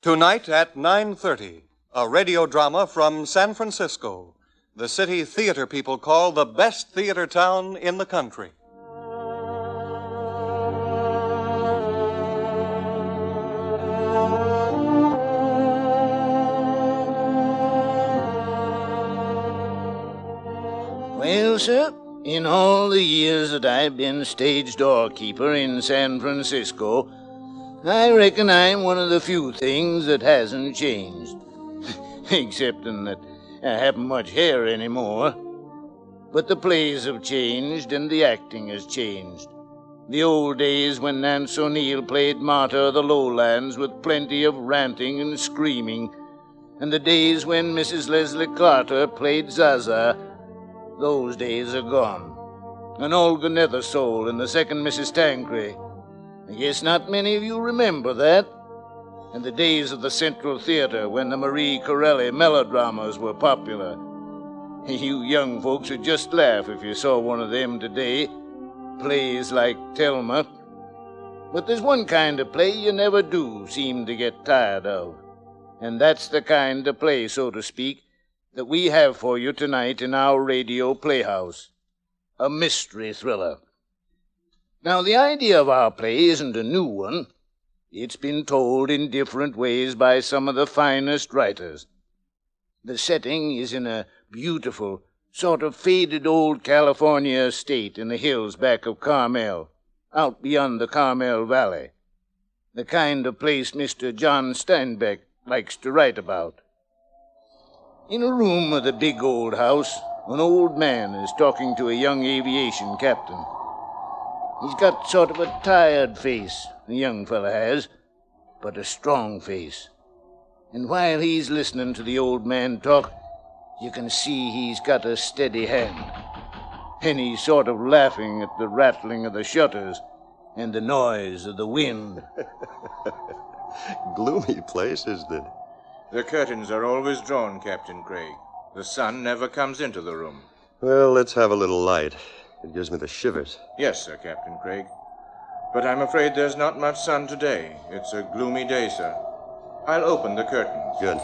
Tonight at 9:30, a radio drama from San Francisco, the city theater people call the best theater town in the country. Well, sir, in all the years that I've been stage doorkeeper in San Francisco, I reckon I'm one of the few things that hasn't changed. Excepting that I haven't much hair anymore. But the plays have changed and the acting has changed. The old days when Nance O'Neill played Martha of the Lowlands with plenty of ranting and screaming, and the days when Mrs. Leslie Carter played Zaza, those days are gone. And Olga Nethersole and the second Mrs. Tancred, I guess not many of you remember that. And the days of the Central Theater when the Marie Corelli melodramas were popular. You young folks would just laugh if you saw one of them today. Plays like Thelma. But there's one kind of play you never do seem to get tired of. And that's the kind of play, so to speak, that we have for you tonight in our radio playhouse. A mystery thriller. Now, the idea of our play isn't a new one. It's been told in different ways by some of the finest writers. The setting is in a beautiful, sort of faded old California estate in the hills back of Carmel, out beyond the Carmel Valley. The kind of place Mr. John Steinbeck likes to write about. In a room of the big old house, an old man is talking to a young aviation captain. He's got sort of a tired face, the young fella has, but a strong face. And while he's listening to the old man talk, you can see he's got a steady hand. And he's sort of laughing at the rattling of the shutters and the noise of the wind. Gloomy place, isn't it? The curtains are always drawn, Captain Craig. The sun never comes into the room. Well, let's have a little light. It gives me the shivers. Yes, sir, Captain Craig. But I'm afraid there's not much sun today. It's a gloomy day, sir. I'll open the curtains. Good.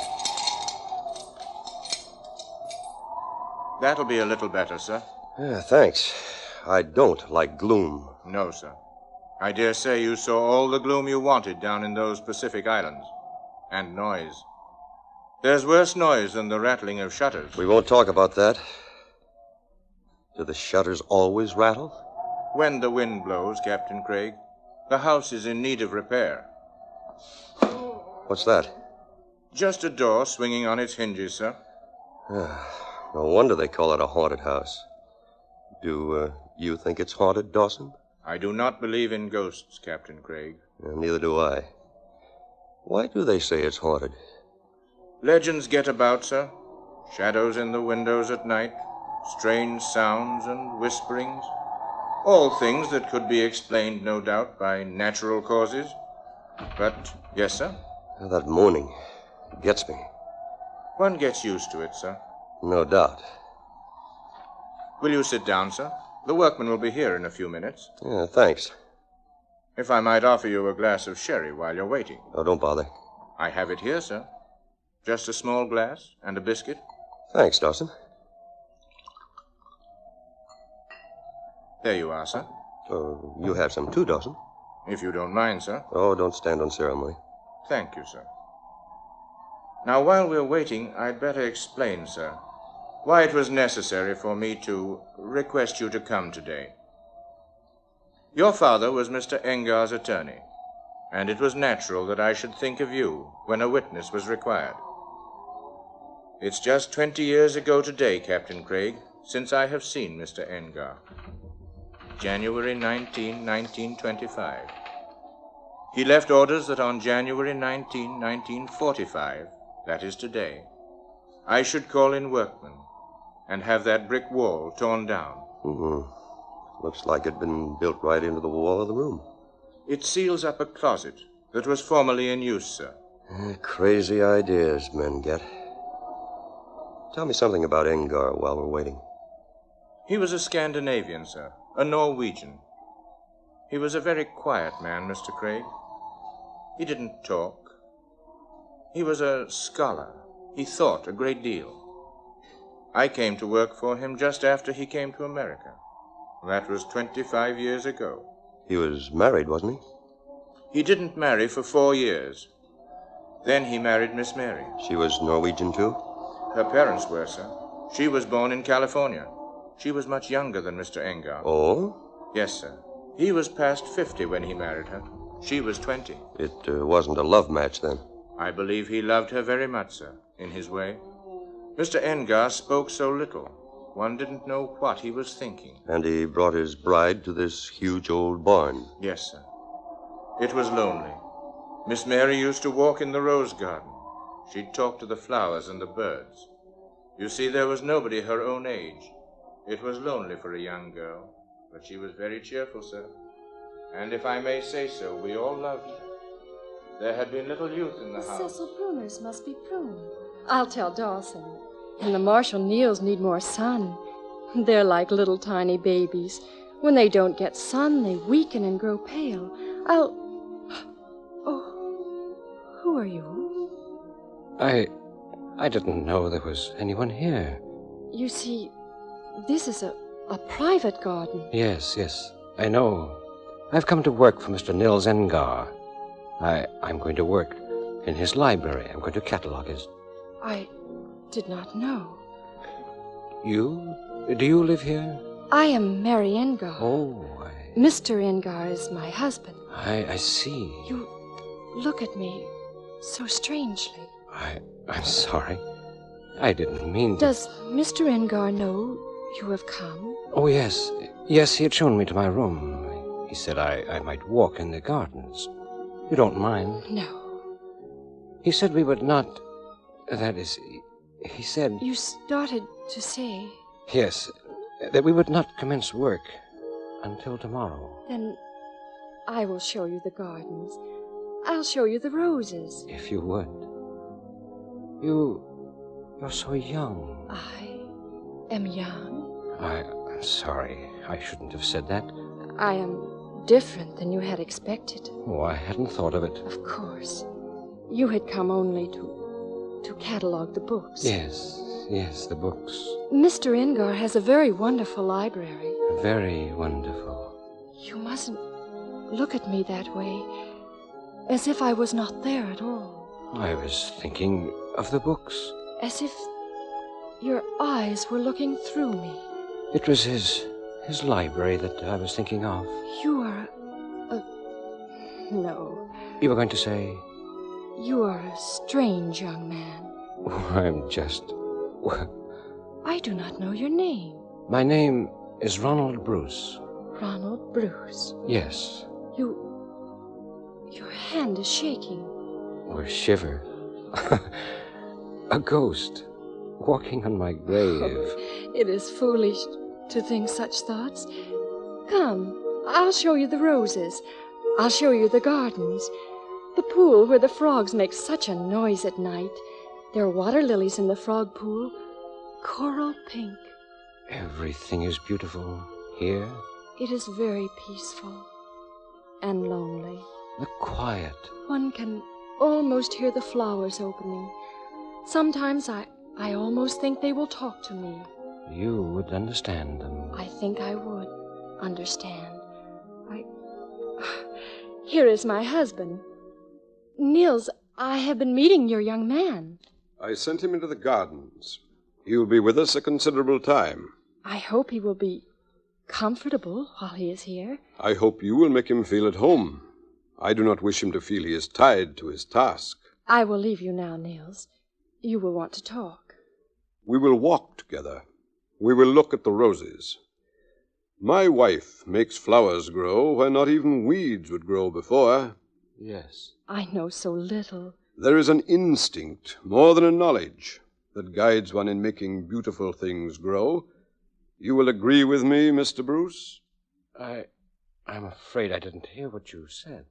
That'll be a little better, sir. Yeah, thanks. I don't like gloom. No, sir. I dare say you saw all the gloom you wanted down in those Pacific Islands. And noise. There's worse noise than the rattling of shutters. We won't talk about that. Do the shutters always rattle? When the wind blows, Captain Craig, the house is in need of repair. What's that? Just a door swinging on its hinges, sir. No wonder they call it a haunted house. Do you think it's haunted, Dawson? I do not believe in ghosts, Captain Craig. Neither do I. Why do they say it's haunted? Legends get about, sir. Shadows in the windows at night, strange sounds and whisperings. All things that could be explained, no doubt, by natural causes. But, yes, sir? That moaning gets me. One gets used to it, sir. No doubt. Will you sit down, sir? The workmen will be here in a few minutes. Yeah, thanks. If I might offer you a glass of sherry while you're waiting. Oh, don't bother. I have it here, sir. Just a small glass and a biscuit. Thanks, Dawson. There you are, sir. Oh, you have some too, Dawson. If you don't mind, sir. Oh, don't stand on ceremony. Thank you, sir. Now, while we're waiting, I'd better explain, sir, why it was necessary for me to request you to come today. Your father was Mr. Ingar's attorney, and it was natural that I should think of you when a witness was required. It's just 20 years ago today, Captain Craig, since I have seen Mr. Ingar. January 19, 1925. He left orders that on January 19, 1945, that is today, I should call in workmen and have that brick wall torn down. Mm-hmm. Looks like it'd been built right into the wall of the room. It seals up a closet that was formerly in use, sir. Crazy ideas men get. Tell me something about Ingar while we're waiting. He was a Scandinavian, sir, a Norwegian. He was a very quiet man, Mr. Craig. He didn't talk. He was a scholar. He thought a great deal. I came to work for him just after he came to America. That was 25 years ago. He was married, wasn't he? He didn't marry for 4 years. Then he married Miss Mary. She was Norwegian, too? Her parents were, sir. She was born in California. She was much younger than Mr. Ingar. Oh? Yes, sir. He was past 50 when he married her. She was 20. It wasn't a love match, then? I believe he loved her very much, sir, in his way. Mr. Ingar spoke so little. One didn't know what he was thinking. And he brought his bride to this huge old barn. Yes, sir. It was lonely. Miss Mary used to walk in the rose garden. She'd talk to the flowers and the birds. You see, there was nobody her own age. It was lonely for a young girl, but she was very cheerful, sir. And if I may say so, we all loved her. There had been little youth in the house. Cecil pruners must be pruned. I'll tell Dawson. And the Marshall Neals need more sun. They're like little tiny babies. When they don't get sun, they weaken and grow pale. Oh, who are you? I didn't know there was anyone here. You see, this is a private garden. Yes, I know. I've come to work for Mr. Nils Ingar. I'm going to work in his library. I'm going to catalog his... I did not know. Do you live here? I am Mary Ingar. Oh, Mr. Ingar is my husband. I see. You look at me so strangely. I'm sorry. I didn't mean to... Does Mr. Ingar know you have come? Oh, yes. Yes, he had shown me to my room. He said I might walk in the gardens. You don't mind? No. He said we would not... That is, he said... You started to say... Yes, that we would not commence work until tomorrow. Then I will show you the gardens. I'll show you the roses. If you would. You're so young. I am young? I'm sorry. I shouldn't have said that. I am different than you had expected. Oh, I hadn't thought of it. Of course. You had come only to catalog the books. Yes, the books. Mr. Ingar has a very wonderful library. Very wonderful. You mustn't look at me that way, as if I was not there at all. I was thinking of the books. As if your eyes were looking through me. It was his library that I was thinking of. You are No. You were going to say... You are a strange young man. Oh, I'm just... I do not know your name. My name is Ronald Bruce. Ronald Bruce? Yes. Your hand is shaking. Or shiver. A ghost walking on my grave. Oh, it is foolish to think such thoughts. Come, I'll show you the roses. I'll show you the gardens. The pool where the frogs make such a noise at night. There are water lilies in the frog pool, coral pink. Everything is beautiful here. It is very peaceful and lonely. The quiet. One can almost hear the flowers opening. Sometimes I almost think they will talk to me. You would understand them. I think I would understand. Here is my husband. Nils, I have been meeting your young man. I sent him into the gardens. He will be with us a considerable time. I hope he will be comfortable while he is here. I hope you will make him feel at home. I do not wish him to feel he is tied to his task. I will leave you now, Nils. You will want to talk. We will walk together. We will look at the roses. My wife makes flowers grow where not even weeds would grow before. Yes. I know so little. There is an instinct, more than a knowledge, that guides one in making beautiful things grow. You will agree with me, Mr. Bruce? I'm afraid I didn't hear what you said.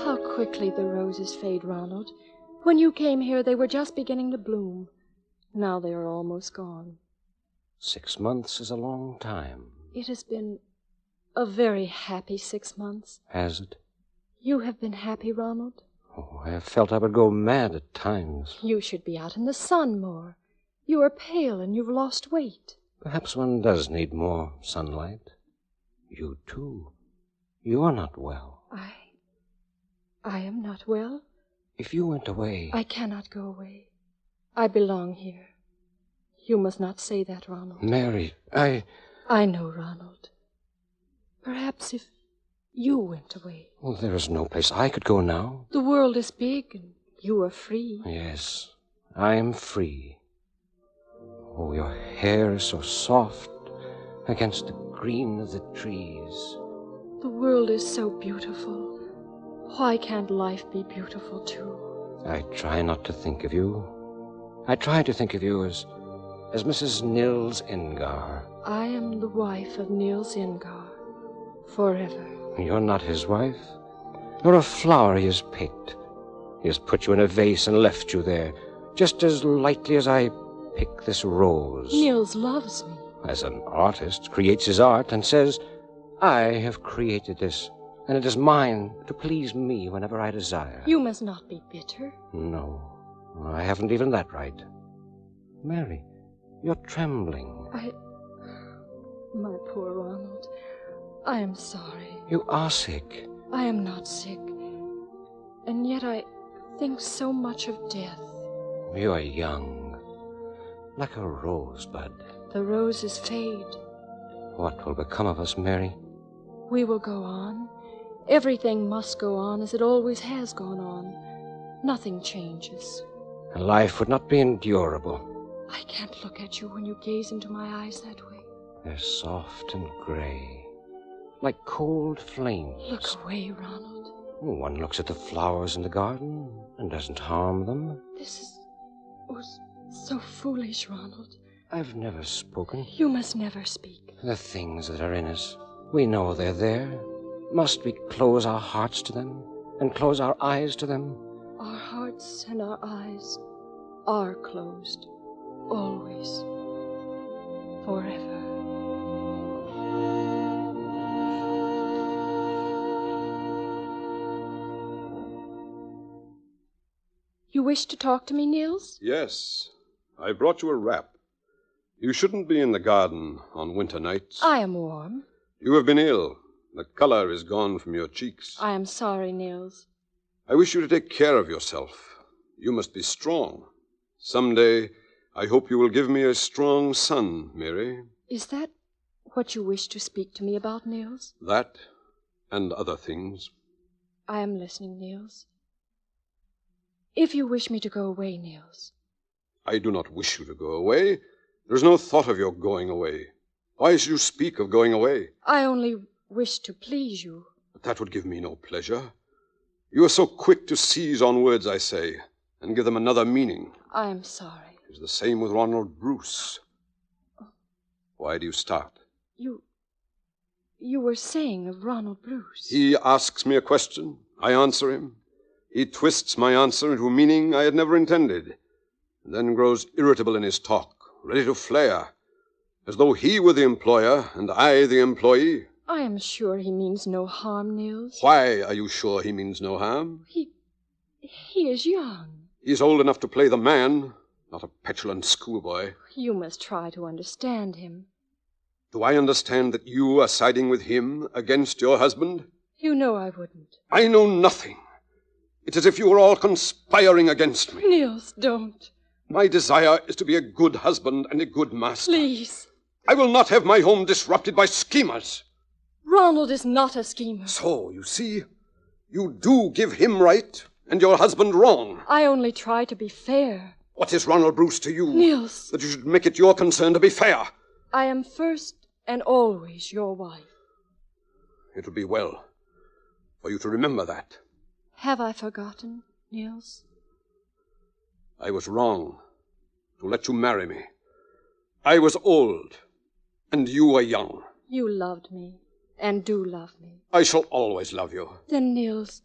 How quickly the roses fade, Ronald. When you came here, they were just beginning to bloom. Now they are almost gone. 6 months is a long time. It has been a very happy 6 months. Has it? You have been happy, Ronald? Oh, I have felt I would go mad at times. You should be out in the sun more. You are pale and you've lost weight. Perhaps one does need more sunlight. You, too. You are not well. I am not well. If you went away... I cannot go away. I belong here. You must not say that, Ronald. Mary, I know, Ronald. Perhaps if you went away. Well, there is no place I could go now. The world is big and you are free. Yes, I am free. Oh, your hair is so soft against the green of the trees. The world is so beautiful. Why can't life be beautiful, too? I try not to think of you. I try to think of you as Mrs. Nils Ingar. I am the wife of Nils Ingar. Forever. You're not his wife. You're a flower he has picked. He has put you in a vase and left you there, just as lightly as I pick this rose. Nils loves me. As an artist creates his art and says, I have created this, and it is mine to please me whenever I desire. You must not be bitter. No, I haven't even that right. Mary, you're trembling. My poor Ronald, I am sorry. You are sick. I am not sick. And yet I think so much of death. You are young, like a rosebud. The roses fade. What will become of us, Mary? We will go on. Everything must go on as it always has gone on. Nothing changes. Life would not be endurable. I can't look at you when you gaze into my eyes that way. They're soft and gray, like cold flames. Look away, Ronald. One looks at the flowers in the garden and doesn't harm them. This is so foolish, Ronald. I've never spoken. You must never speak. The things that are in us, we know they're there. Must we close our hearts to them and close our eyes to them? Our hearts and our eyes are closed. Always. Forever. You wish to talk to me, Nils? Yes. I brought you a wrap. You shouldn't be in the garden on winter nights. I am warm. You have been ill. The color is gone from your cheeks. I am sorry, Nils. I wish you to take care of yourself. You must be strong. Someday, I hope you will give me a strong son, Mary. Is that what you wish to speak to me about, Nils? That and other things. I am listening, Nils. If you wish me to go away, Nils. I do not wish you to go away. There is no thought of your going away. Why should you speak of going away? I only wish to please you. But that would give me no pleasure. You are so quick to seize on words I say and give them another meaning. I am sorry. It is the same with Ronald Bruce. Why do you start? You were saying of Ronald Bruce. He asks me a question. I answer him. He twists my answer into a meaning I had never intended, and then grows irritable in his talk, ready to flare, as though he were the employer and I the employee. I am sure he means no harm, Nils. Why are you sure he means no harm? He is young. He's old enough to play the man, not a petulant schoolboy. You must try to understand him. Do I understand that you are siding with him against your husband? You know I wouldn't. I know nothing. It's as if you were all conspiring against me. Nils, don't. My desire is to be a good husband and a good master. Please. I will not have my home disrupted by schemers. Ronald is not a schemer. So, you see, you do give him right and your husband wrong. I only try to be fair. What is Ronald Bruce to you? Nils. That you should make it your concern to be fair. I am first and always your wife. It would be well for you to remember that. Have I forgotten, Nils? I was wrong to let you marry me. I was old, and you were young. You loved me, and do love me. I shall always love you. Then, Nils,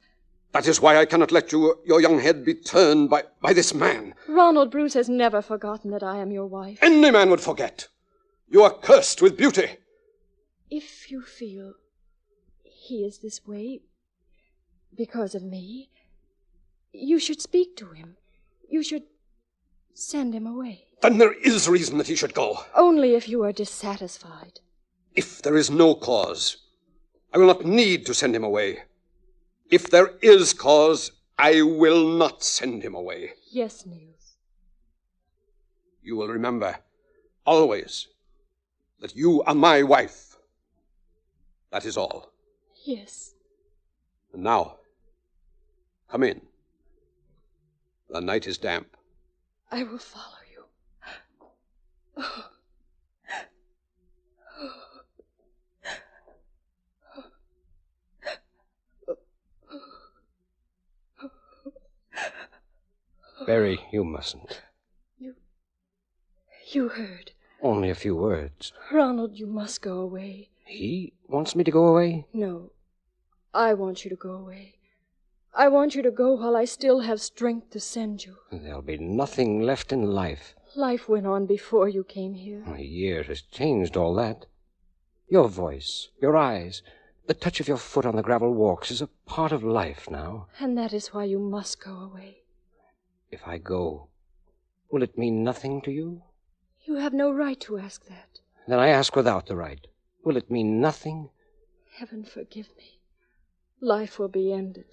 That is why I cannot let your young head be turned by this man. Ronald Bruce has never forgotten that I am your wife. Any man would forget. You are cursed with beauty. If you feel he is this way because of me, you should speak to him. You should send him away. Then there is reason that he should go. Only if you are dissatisfied. If there is no cause, I will not need to send him away. If there is cause, I will not send him away. Yes, Niels. You will remember, always, that you are my wife. That is all. Yes. And now, come in. The night is damp. I will follow you. Oh. Barry, you mustn't. You heard. Only a few words. Ronald, you must go away. He wants me to go away? No. I want you to go away. I want you to go while I still have strength to send you. There'll be nothing left in life. Life went on before you came here. A year has changed all that. Your voice, your eyes, the touch of your foot on the gravel walks is a part of life now. And that is why you must go away. If I go, will it mean nothing to you? You have no right to ask that. Then I ask without the right. Will it mean nothing? Heaven forgive me. Life will be ended.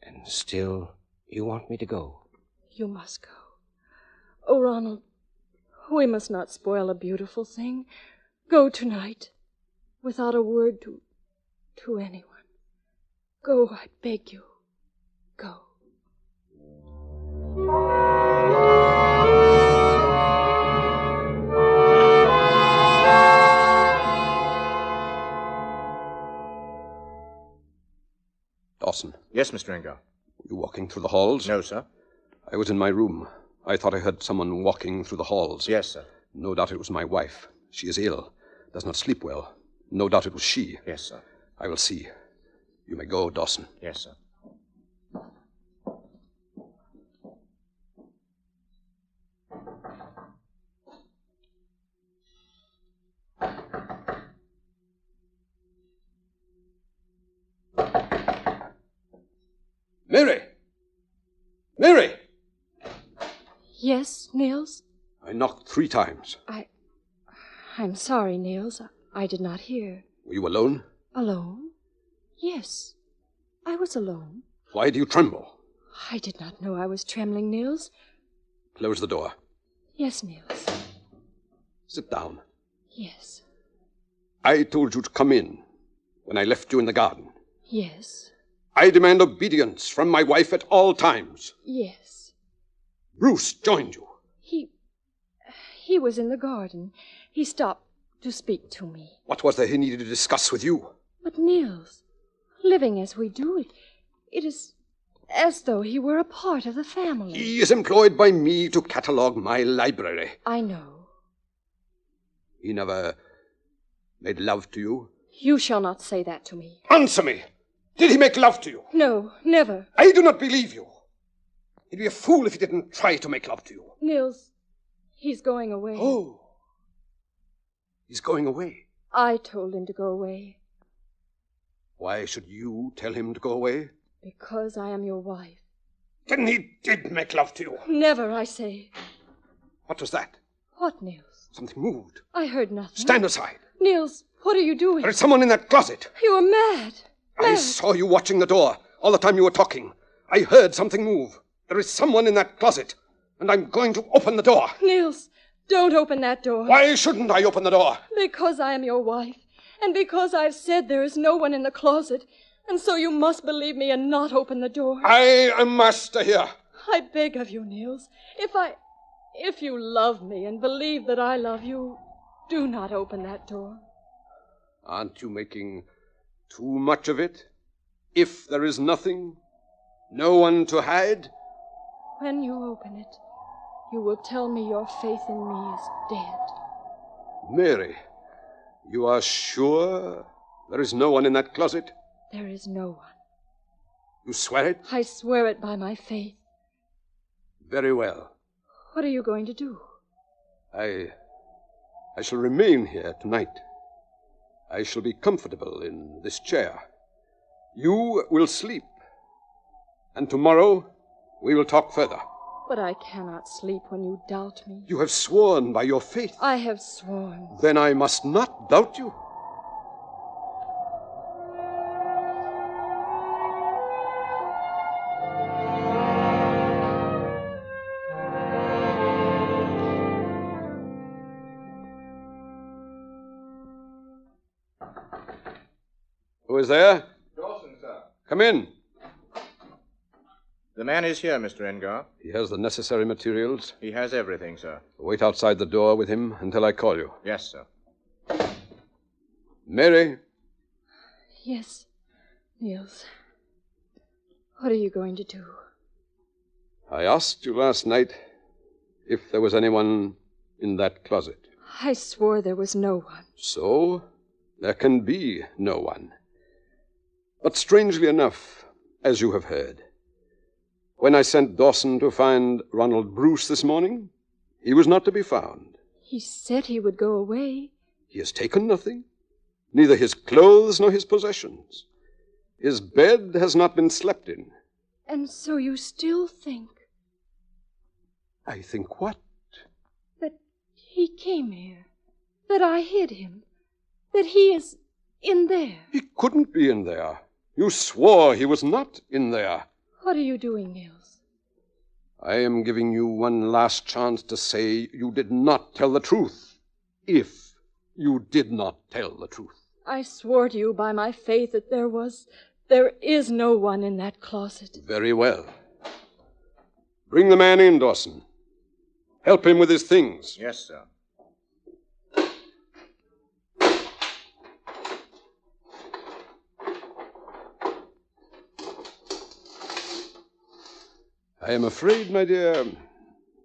And still, you want me to go? You must go. Oh, Ronald, we must not spoil a beautiful thing. Go tonight, without a word to anyone. Go, I beg you. Go. Dawson. Yes, Mr. Ingar. Were you walking through the halls? No, sir. I was in my room. I thought I heard someone walking through the halls. Yes, sir. No doubt it was my wife. She is ill, does not sleep well. No doubt it was she. Yes, sir. I will see. You may go, Dawson. Yes, sir. Mary! Mary! Yes, Niels? I knocked 3 times. I'm sorry, Niels. I did not hear. Were you alone? Alone? Yes, I was alone. Why do you tremble? I did not know I was trembling, Niels. Close the door. Yes, Niels. Sit down. Yes. I told you to come in when I left you in the garden. Yes. I demand obedience from my wife at all times. Yes. Bruce joined you. He was in the garden. He stopped to speak to me. What was there he needed to discuss with you? But, Niels, living as we do, it is as though he were a part of the family. He is employed by me to catalogue my library. I know. He never made love to you? You shall not say that to me. Answer me! Did he make love to you? No, never. I do not believe you. He'd be a fool if he didn't try to make love to you. Niels, he's going away. Oh. He's going away. I told him to go away. Why should you tell him to go away? Because I am your wife. Then he did make love to you. Never, I say. What was that? What, Niels? Something moved. I heard nothing. Stand aside. Niels, what are you doing? There is someone in that closet. You are mad. I saw you watching the door all the time you were talking. I heard something move. There is someone in that closet, and I'm going to open the door. Niels, don't open that door. Why shouldn't I open the door? Because I am your wife, and because I've said there is no one in the closet, and so you must believe me and not open the door. I am master here. I beg of you, Niels, if you love me and believe that I love you, do not open that door. Aren't you making too much of it? If there is nothing, no one to hide? When you open it, you will tell me your faith in me is dead. Mary, you are sure there is no one in that closet? There is no one. You swear it? I swear it by my faith. Very well. What are you going to do? I shall remain here tonight. I shall be comfortable in this chair. You will sleep. And tomorrow we will talk further. But I cannot sleep when you doubt me. You have sworn by your faith. I have sworn. Then I must not doubt you. Who is there? Dawson, sir. Come in. The man is here, Mr. Ingar. He has the necessary materials. He has everything, sir. Wait outside the door with him until I call you. Yes, sir. Mary, Yes, Niels. What are you going to do? I asked you last night if there was anyone in that closet. I swore there was no one. So, there can be no one. But strangely enough, as you have heard, when I sent Dawson to find Ronald Bruce this morning, he was not to be found. He said he would go away. He has taken nothing, neither his clothes nor his possessions. His bed has not been slept in. And so you still think I think what? that he came here, that I hid him, that he is in there. He couldn't be in there. You swore he was not in there. What are you doing, Niels? I am giving you one last chance to say you did not tell the truth. If you did not tell the truth. I swore to you by my faith that there is no one in that closet. Very well. Bring the man in, Dawson. Help him with his things. Yes, sir. I am afraid, my dear,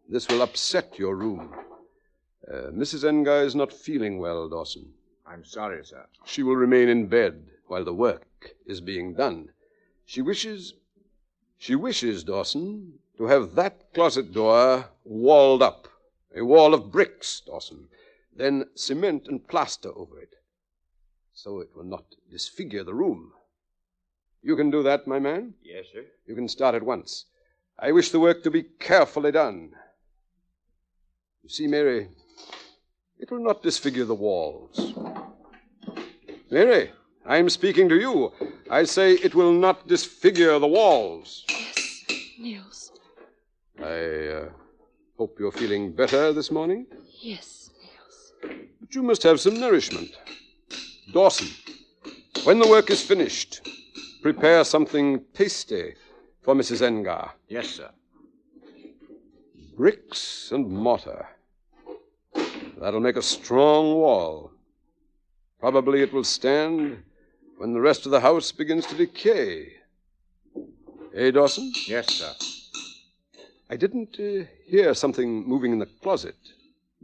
this will upset your room. Mrs. Ingar is not feeling well, Dawson. I'm sorry, sir. She will remain in bed while the work is being done. She wishes, Dawson, to have that closet door walled up. A wall of bricks, Dawson. Then cement and plaster over it, so it will not disfigure the room. You can do that, my man? Yes, sir. You can start at once. I wish the work to be carefully done. You see, Mary, it will not disfigure the walls. Mary, I am speaking to you. I say it will not disfigure the walls. Yes, Niels. I hope you're feeling better this morning. Yes, Niels. But you must have some nourishment. Dawson, when the work is finished, prepare something tasty for Mrs. Ingar. Yes, sir. Bricks and mortar. That'll make a strong wall. Probably it will stand when the rest of the house begins to decay. Eh, Dawson? Yes, sir. I didn't hear something moving in the closet,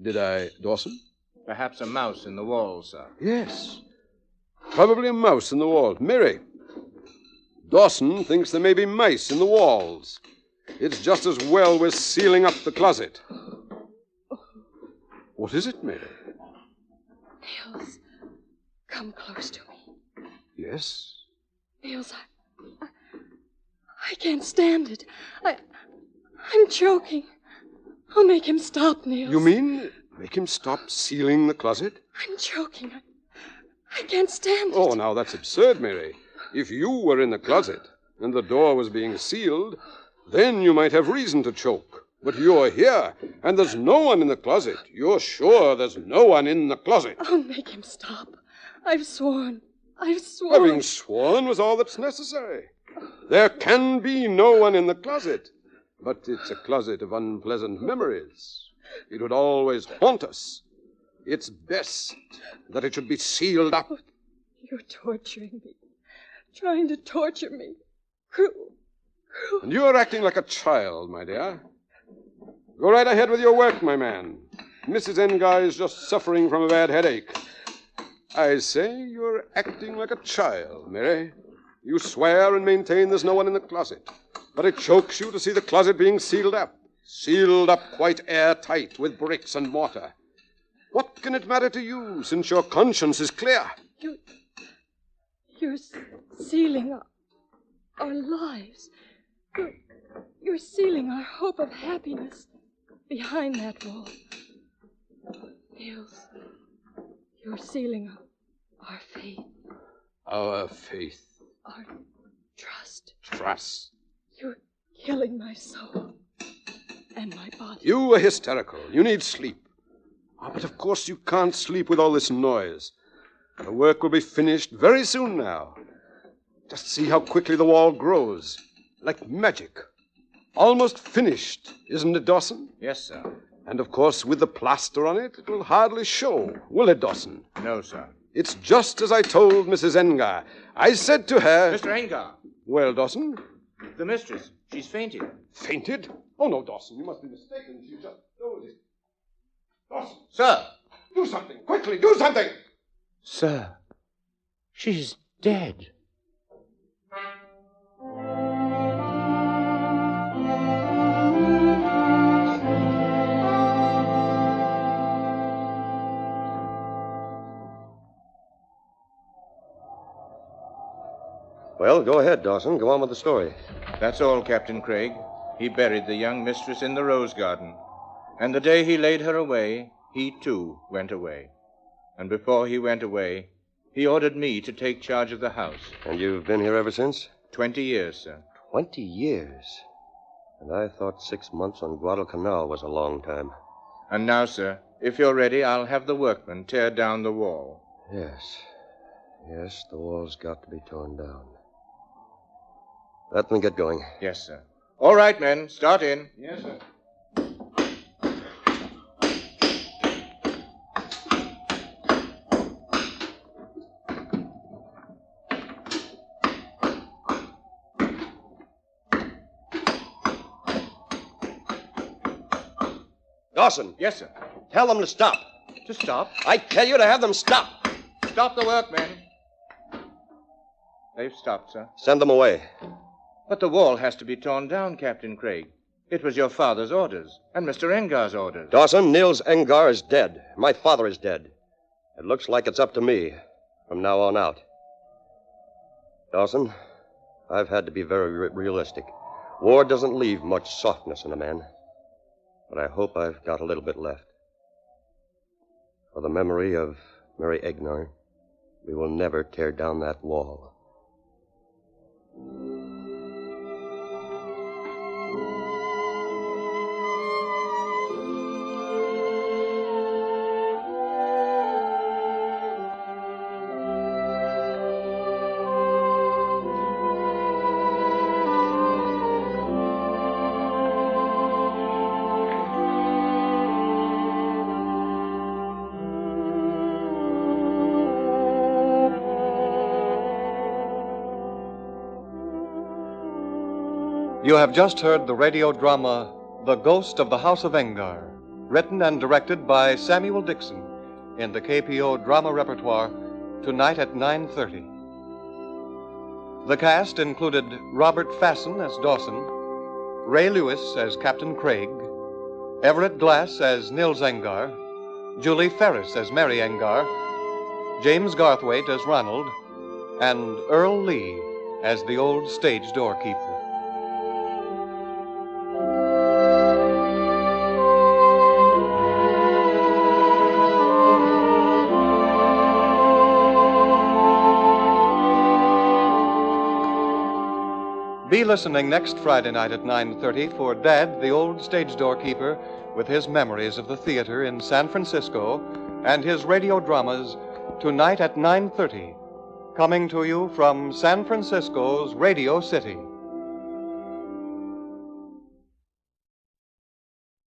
did I, Dawson? Perhaps a mouse in the wall, sir. Yes. Probably a mouse in the wall. Mary, Dawson thinks there may be mice in the walls. It's just as well we're sealing up the closet. What is it, Mary? Niels, come close to me. Yes? Niels, I can't stand it. I'm choking. I'll make him stop, Niels. You mean make him stop sealing the closet? I'm choking. I can't stand it. Oh, now that's absurd, Mary. If you were in the closet and the door was being sealed, then you might have reason to choke. But you're here, and there's no one in the closet. You're sure there's no one in the closet. I'll make him stop. I've sworn. Having sworn was all that's necessary. There can be no one in the closet. But it's a closet of unpleasant memories. It would always haunt us. It's best that it should be sealed up. You're torturing me. Trying to torture me. Cruel. And you're acting like a child, my dear. Go right ahead with your work, my man. Mrs. Ingar is just suffering from a bad headache. I say you're acting like a child, Mary. You swear and maintain there's no one in the closet. But it chokes you to see the closet being sealed up. Sealed up quite airtight with bricks and mortar. What can it matter to you, since your conscience is clear? You're sealing our lives. You're sealing our hope of happiness behind that wall. Nils, you're sealing our faith. Our faith. Our trust. Trust. You're killing my soul and my body. You are hysterical. You need sleep. But of course you can't sleep with all this noise. The work will be finished very soon now. Just see how quickly the wall grows. Like magic. Almost finished, isn't it, Dawson? Yes, sir. And of course, with the plaster on it, it will hardly show, will it, Dawson? No, sir. It's just as I told Mrs. Ingar. I said to her... Mr. Ingar. Well, Dawson? The mistress. She's fainted. Fainted? Oh, no, Dawson, you must be mistaken. She's just dozing. Dawson! Sir! Do something! Quickly, do something! Sir, she's dead. Well, go ahead, Dawson. Go on with the story. That's all, Captain Craig. He buried the young mistress in the rose garden. And the day he laid her away, he, too, went away. And before he went away, he ordered me to take charge of the house. And you've been here ever since? 20 years, sir. 20 years? And I thought 6 months on Guadalcanal was a long time. And now, sir, if you're ready, I'll have the workmen tear down the wall. Yes. Yes, the wall's got to be torn down. Let them get going. Yes, sir. All right, men, start in. Yes, sir. Dawson! Yes, sir. Tell them to stop. To stop? I tell you to have them stop. Stop the work, men. They've stopped, sir. Send them away. But the wall has to be torn down, Captain Craig. It was your father's orders, and Mr. Engar's orders. Dawson, Nils Ingar is dead. My father is dead. It looks like it's up to me from now on out. Dawson, I've had to be very realistic. War doesn't leave much softness in a man. But I hope I've got a little bit left. For the memory of Mary Egnar, we will never tear down that wall. You have just heard the radio drama, The Ghost of the House of Ingar, written and directed by Samuel Dixon in the KPO drama repertoire tonight at 9:30. The cast included Robert Fasson as Dawson, Ray Lewis as Captain Craig, Everett Glass as Nils Ingar, Julie Ferris as Mary Ingar, James Garthwaite as Ronald, and Earl Lee as the old stage doorkeeper. Be listening next Friday night at 9:30 for Dad, the old stage doorkeeper, with his memories of the theater in San Francisco and his radio dramas tonight at 9:30, coming to you from San Francisco's Radio City.